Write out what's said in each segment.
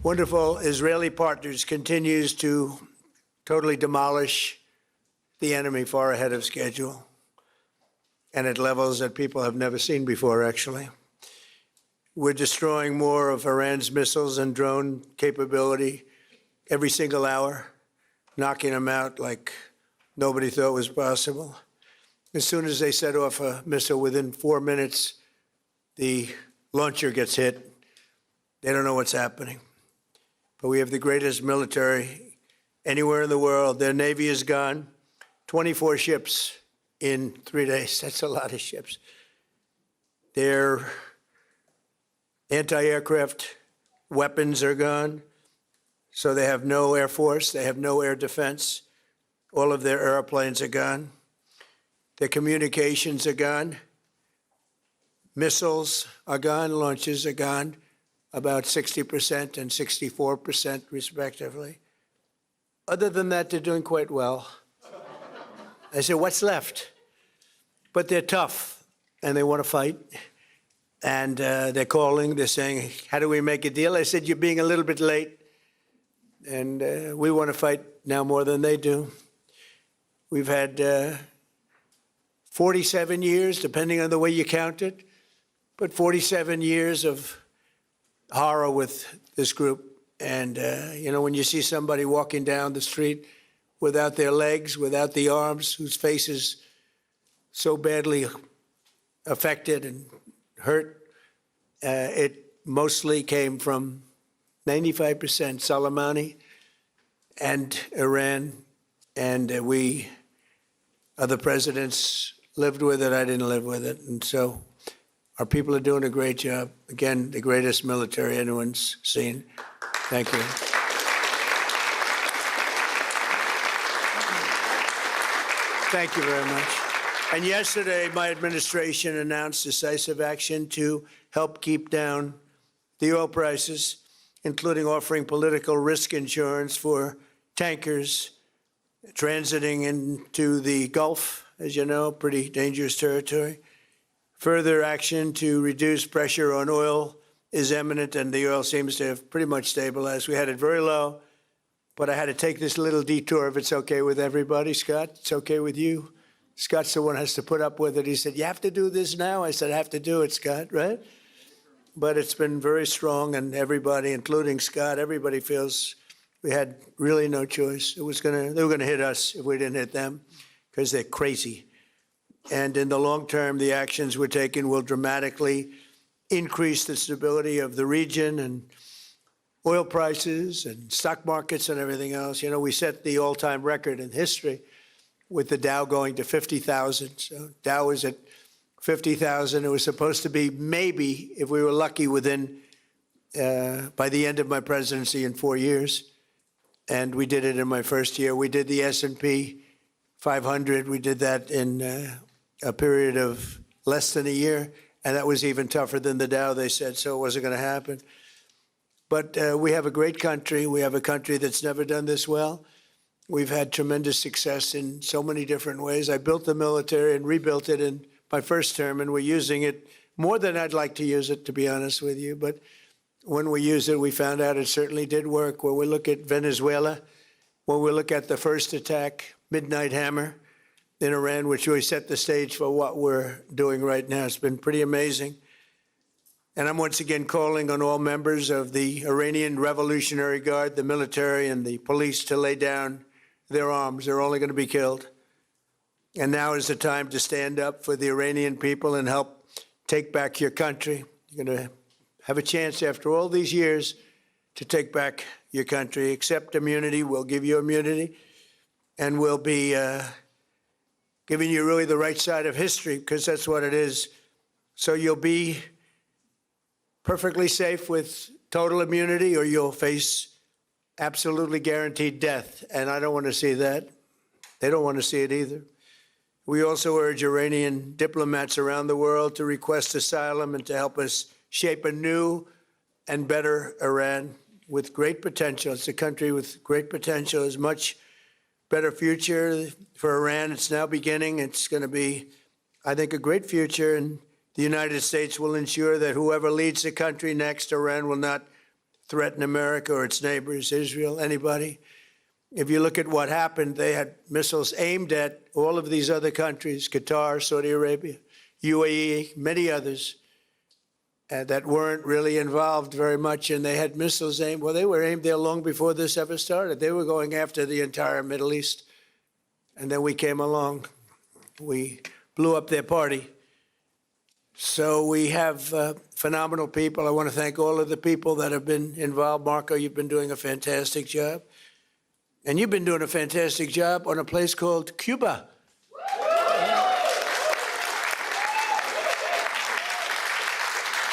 Wonderful Israeli partners continues to totally demolish the enemy far ahead of schedule and at levels that people have never seen before, actually. We're destroying more of Iran's missiles and drone capability every single hour, knocking them out like nobody thought was possible. As soon as they set off a missile, within 4 minutes, the launcher gets hit. They don't know what's happening. But we have the greatest military anywhere in the world. Their Navy is gone. 24 ships in 3 days. That's a lot of ships. Their anti-aircraft weapons are gone. So they have no air force. They have no air defense. All of their airplanes are gone. Their communications are gone. Missiles are gone. Launches are gone. About 60% and 64% respectively. Other than that, they're doing quite well. I said, what's left? But they're tough, and they want to fight. And they're calling, they're saying, how do we make a deal? I said, you're being a little bit late, and we want to fight now more than they do. We've had 47 years, depending on the way you count it, but 47 years of horror with this group. And, you know, when you see somebody walking down the street without their legs, without the arms, whose face is so badly affected and hurt, it mostly came from 95% Soleimani and Iran. And we, other presidents, lived with it. I didn't live with it. And so our people are doing a great job. Again, the greatest military anyone's seen. Thank you. Thank you very much. And yesterday, my administration announced decisive action to help keep down the oil prices, including offering political risk insurance for tankers transiting into the Gulf, as you know, pretty dangerous territory. Further action to reduce pressure on oil is imminent, and the oil seems to have pretty much stabilized. We had it very low, but I had to take this little detour, if it's okay with everybody. Scott, it's okay with you? Scott's the one who has to put up with it. He said, you have to do this now? I said, I have to do it, Scott, right? But it's been very strong, and everybody, including Scott, everybody feels we had really no choice. They were going to hit us if we didn't hit them, because they're crazy. And in the long term, the actions we're taking will dramatically increase the stability of the region and oil prices and stock markets and everything else. You know, we set the all-time record in history with the Dow going to 50,000. So Dow was at 50,000. It was supposed to be maybe, if we were lucky, within by the end of my presidency in 4 years. And we did it in my first year. We did the S&P 500. We did that in a period of less than a year, and that was even tougher than the Dow, they said, so it wasn't going to happen. But we have a great country. We have a country that's never done this well. We've had tremendous success in so many different ways. I built the military and rebuilt it in my first term, and we're using it more than I'd like to use it, to be honest with you. But when we used it, we found out it certainly did work. When we look at Venezuela, when we look at the first attack, Midnight Hammer, in Iran, which really set the stage for what we're doing right now. It's been pretty amazing. And I'm once again calling on all members of the Iranian Revolutionary Guard, the military and the police, to lay down their arms. They're only going to be killed. And now is the time to stand up for the Iranian people and help take back your country. You're going to have a chance after all these years to take back your country. Accept immunity. We'll give you immunity. And we'll be giving you really the right side of history, because that's what it is. So you'll be perfectly safe with total immunity, or you'll face absolutely guaranteed death. And I don't want to see that. They don't want to see it either. We also urge Iranian diplomats around the world to request asylum and to help us shape a new and better Iran with great potential. It's a country with great potential, as much better future for Iran. It's now beginning. It's going to be, I think, a great future. And The United States will ensure that whoever leads the country next, Iran, will not threaten America or its neighbors, Israel, anybody. If you look at what happened, they had missiles aimed at all of these other countries, Qatar, Saudi Arabia, UAE, many others, that weren't really involved very much, and they had missiles aimed. Well, they were aimed there long before this ever started. They were going after the entire Middle East. And then we came along. We blew up their party. So we have phenomenal people. I want to thank all of the people that have been involved. Marco, you've been doing a fantastic job. And you've been doing a fantastic job on a place called Cuba.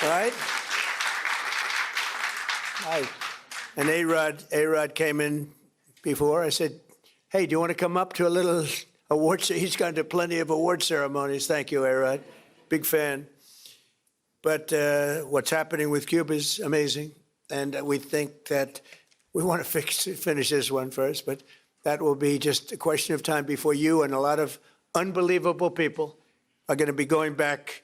Right? And A-Rod came in before. I said, hey, do you want to come up to a little award? He's gone to plenty of award ceremonies. Thank you, A-Rod. Big fan. But what's happening with Cuba is amazing. And we think that we want to finish this one first, but that will be just a question of time before you and a lot of unbelievable people are going to be going back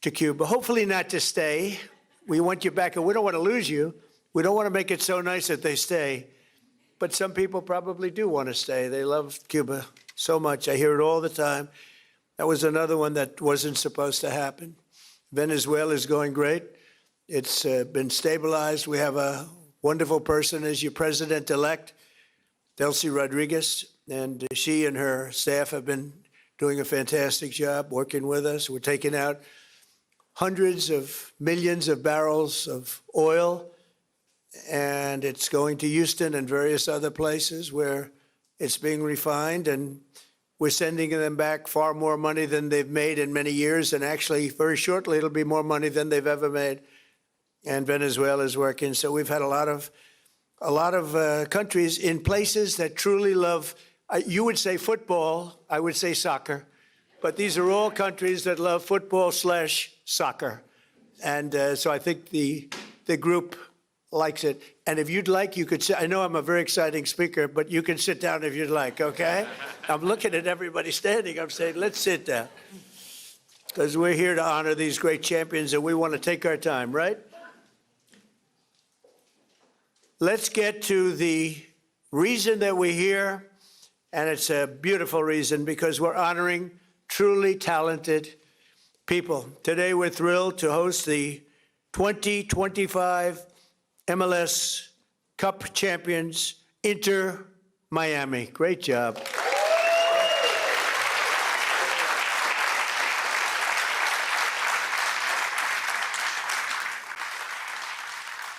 to Cuba. Hopefully not to stay. We want you back, and we don't want to lose you. We don't want to make it so nice that they stay. But some people probably do want to stay. They love Cuba so much. I hear it all the time. That was another one that wasn't supposed to happen. Venezuela is going great. It's been stabilized. We have a wonderful person as your president-elect, Delcy Rodriguez, and she and her staff have been doing a fantastic job working with us. We're taking out hundreds of millions of barrels of oil, and it's going to Houston and various other places where it's being refined, and we're sending them back far more money than they've made in many years, and actually very shortly it'll be more money than they've ever made. And Venezuela is working. So we've had a lot of countries in places that truly love, you would say football, I would say soccer, but these are all countries that love football/soccer. And so I think the group likes it. And if you'd like, you could sit. I know I'm a very exciting speaker, but you can sit down if you'd like, okay? I'm looking at everybody standing. I'm saying, let's sit down. Because we're here to honor these great champions, and we want to take our time, right? Let's get to the reason that we're here, and it's a beautiful reason because we're honoring truly talented people. Today, we're thrilled to host the 2025 MLS Cup champions, Inter Miami. Great job.